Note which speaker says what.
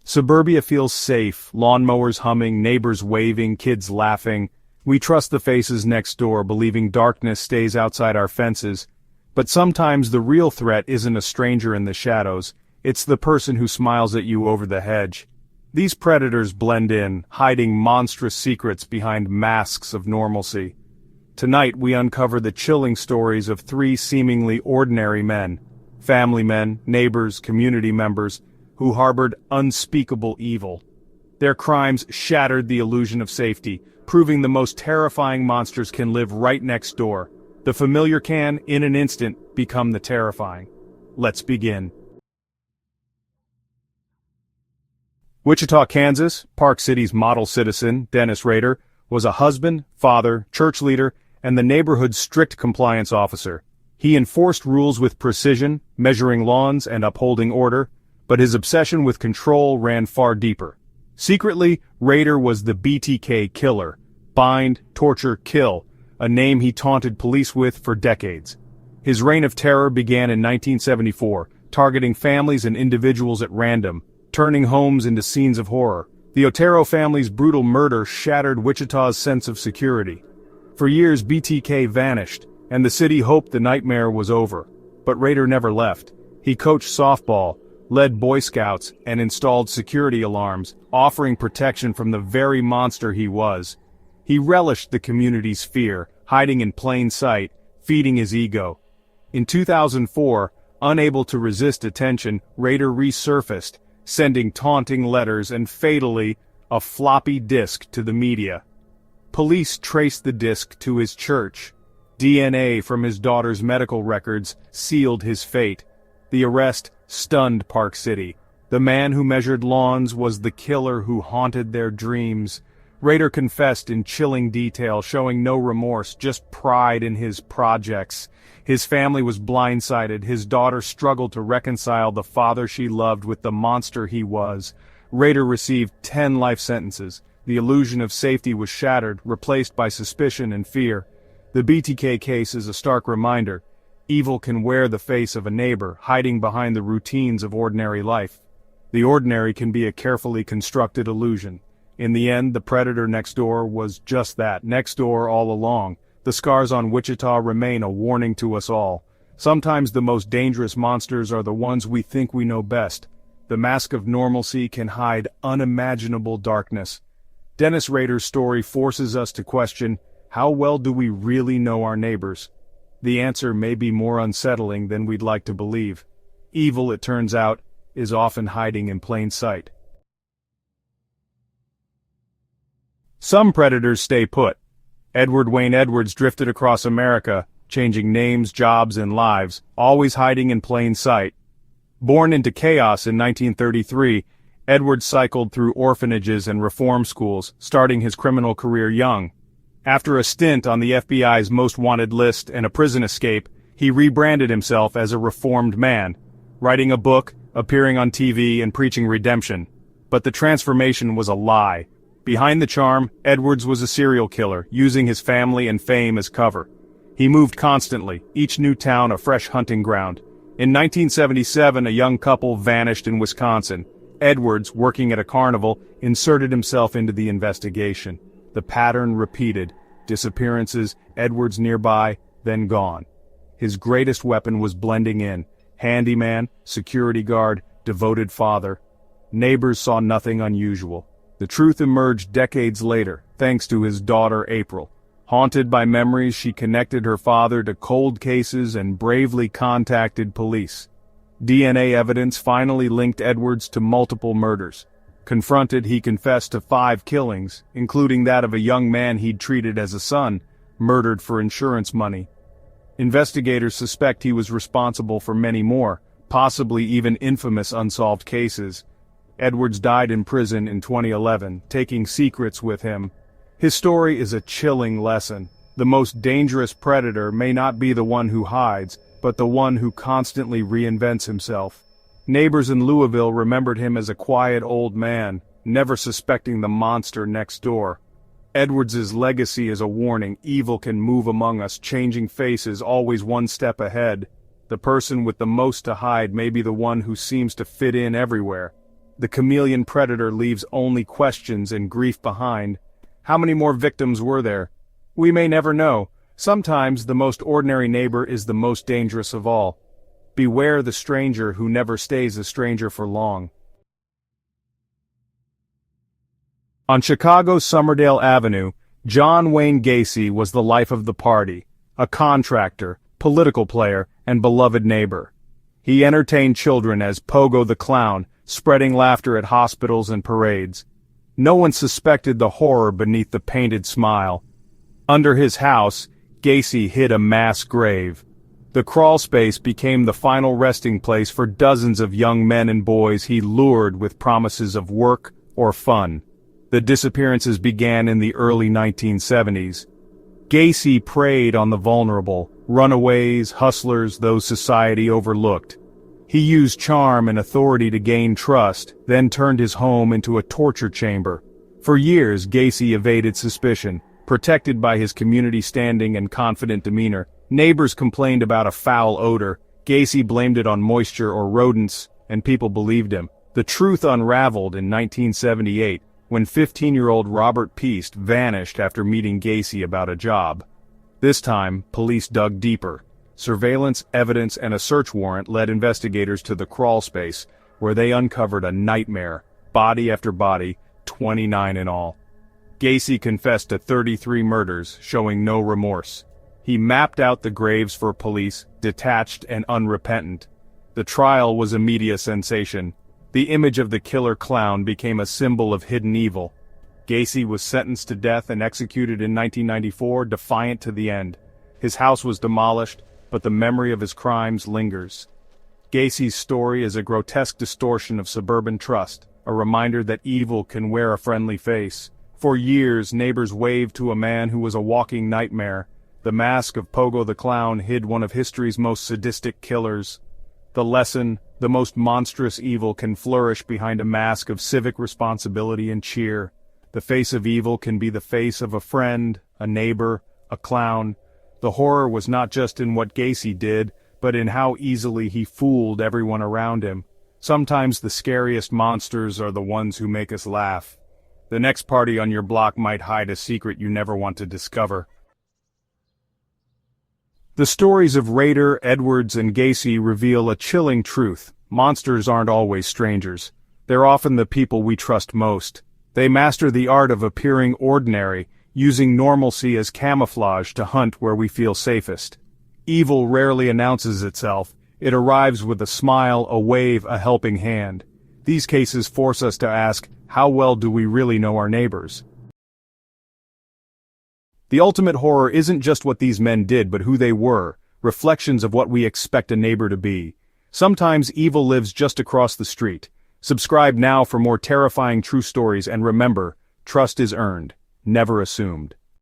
Speaker 1: Suburbia feels safe, lawnmowers humming, neighbors waving, kids laughing. We trust the faces next door, believing darkness stays outside our fences. But sometimes the real threat isn't a stranger in the shadows, it's the person who smiles at you over the hedge. These predators blend in, hiding monstrous secrets behind masks of normalcy. Tonight we uncover the chilling stories of three seemingly ordinary men, family men, neighbors, community members, who harbored unspeakable evil. Their crimes shattered the illusion of safety, proving the most terrifying monsters can live right next door. The familiar can, in an instant, become the terrifying. Let's begin. Wichita, Kansas, Park City's model citizen, Dennis Rader, was a husband, father, church leader, and the neighborhood's strict compliance officer. He enforced rules with precision, measuring lawns and upholding order, but his obsession with control ran far deeper. Secretly, Rader was the BTK Killer, bind, torture, kill, a name he taunted police with for decades. His reign of terror began in 1974, targeting families and individuals at random, turning homes into scenes of horror. The Otero family's brutal murder shattered Wichita's sense of security. For years, BTK vanished, and the city hoped the nightmare was over. But Rader never left. He coached softball, led Boy Scouts, and installed security alarms, offering protection from the very monster he was. He relished the community's fear, hiding in plain sight, feeding his ego. In 2004, unable to resist attention, Rader resurfaced, sending taunting letters and fatally, a floppy disk to the media. Police traced the disk to his church. DNA from his daughter's medical records sealed his fate. The arrest stunned Park City. The man who measured lawns was the killer who haunted their dreams. Rader confessed in chilling detail, showing no remorse, just pride in his projects. His family was blindsided. His daughter struggled to reconcile the father she loved with the monster he was. Rader received 10 life sentences. The illusion of safety was shattered, replaced by suspicion and fear. The BTK case is a stark reminder. Evil can wear the face of a neighbor, hiding behind the routines of ordinary life. The ordinary can be a carefully constructed illusion. In the end, the predator next door was just that, next door all along. The scars on Wichita remain a warning to us all. Sometimes the most dangerous monsters are the ones we think we know best. The mask of normalcy can hide unimaginable darkness. Dennis Rader's story forces us to question, how well do we really know our neighbors? The answer may be more unsettling than we'd like to believe. Evil, it turns out, is often hiding in plain sight. Some predators stay put. Edward Wayne Edwards drifted across America, changing names, jobs, and lives, always hiding in plain sight. Born into chaos in 1933, Edwards cycled through orphanages and reform schools, starting his criminal career young. After a stint on the FBI's most wanted list and a prison escape, he rebranded himself as a reformed man, writing a book, appearing on TV, and preaching redemption. But the transformation was a lie. Behind the charm, Edwards was a serial killer, using his family and fame as cover. He moved constantly, each new town a fresh hunting ground. In 1977, a young couple vanished in Wisconsin. Edwards, working at a carnival, inserted himself into the investigation. The pattern repeated. Disappearances, Edwards nearby, then gone. His greatest weapon was blending in. Handyman, security guard, devoted father. Neighbors saw nothing unusual. The truth emerged decades later, thanks to his daughter April. Haunted by memories, she connected her father to cold cases and bravely contacted police. DNA evidence finally linked Edwards to multiple murders. Confronted, he confessed to 5 killings, including that of a young man he'd treated as a son, murdered for insurance money. Investigators suspect he was responsible for many more, possibly even infamous unsolved cases. Edwards died in prison in 2011, taking secrets with him. His story is a chilling lesson. The most dangerous predator may not be the one who hides, but the one who constantly reinvents himself. Neighbors in Louisville remembered him as a quiet old man, never suspecting the monster next door. Edwards's legacy is a warning. Evil can move among us, changing faces, always one step ahead. The person with the most to hide may be the one who seems to fit in everywhere. the chameleon predator leaves only questions and grief behind. How many more victims were there? We may never know. Sometimes the most ordinary neighbor is the most dangerous of all. Beware the stranger who never stays a stranger for long. On Chicago's Somerdale Avenue, John Wayne Gacy was the life of the party, a contractor, political player, and beloved neighbor. He entertained children as Pogo the Clown, spreading laughter at hospitals and parades. No one suspected the horror beneath the painted smile. Under his house, Gacy hid a mass grave. The crawlspace became the final resting place for dozens of young men and boys he lured with promises of work or fun. The disappearances began in the early 1970s. Gacy preyed on the vulnerable, runaways, hustlers, those society overlooked. He used charm and authority to gain trust, then turned his home into a torture chamber. For years, Gacy evaded suspicion. Protected by his community standing and confident demeanor, neighbors complained about a foul odor. Gacy blamed it on moisture or rodents, and people believed him. The truth unraveled in 1978, when 15-year-old Robert Peast vanished after meeting Gacy about a job. This time, police dug deeper. Surveillance, evidence, and a search warrant led investigators to the crawlspace, where they uncovered a nightmare, body after body, 29 in all. Gacy confessed to 33 murders, showing no remorse. He mapped out the graves for police, detached and unrepentant. The trial was a media sensation. The image of the killer clown became a symbol of hidden evil. Gacy was sentenced to death and executed in 1994, defiant to the end. His house was demolished, but the memory of his crimes lingers. Gacy's story is a grotesque distortion of suburban trust, a reminder that evil can wear a friendly face. For years, neighbors waved to a man who was a walking nightmare. The mask of Pogo the Clown hid one of history's most sadistic killers. The lesson, the most monstrous evil can flourish behind a mask of civic responsibility and cheer. The face of evil can be the face of a friend, a neighbor, a clown. The horror was not just in what Gacy did, but in how easily he fooled everyone around him. Sometimes the scariest monsters are the ones who make us laugh. The next party on your block might hide a secret you never want to discover. The stories of Rader, Edwards, and Gacy reveal a chilling truth. Monsters aren't always strangers. They're often the people we trust most. They master the art of appearing ordinary, using normalcy as camouflage to hunt where we feel safest. Evil rarely announces itself. It arrives with a smile, a wave, a helping hand. These cases force us to ask, how well do we really know our neighbors? The ultimate horror isn't just what these men did, but who they were, reflections of what we expect a neighbor to be. Sometimes evil lives just across the street. Subscribe now for more terrifying true stories, and remember, trust is earned, never assumed.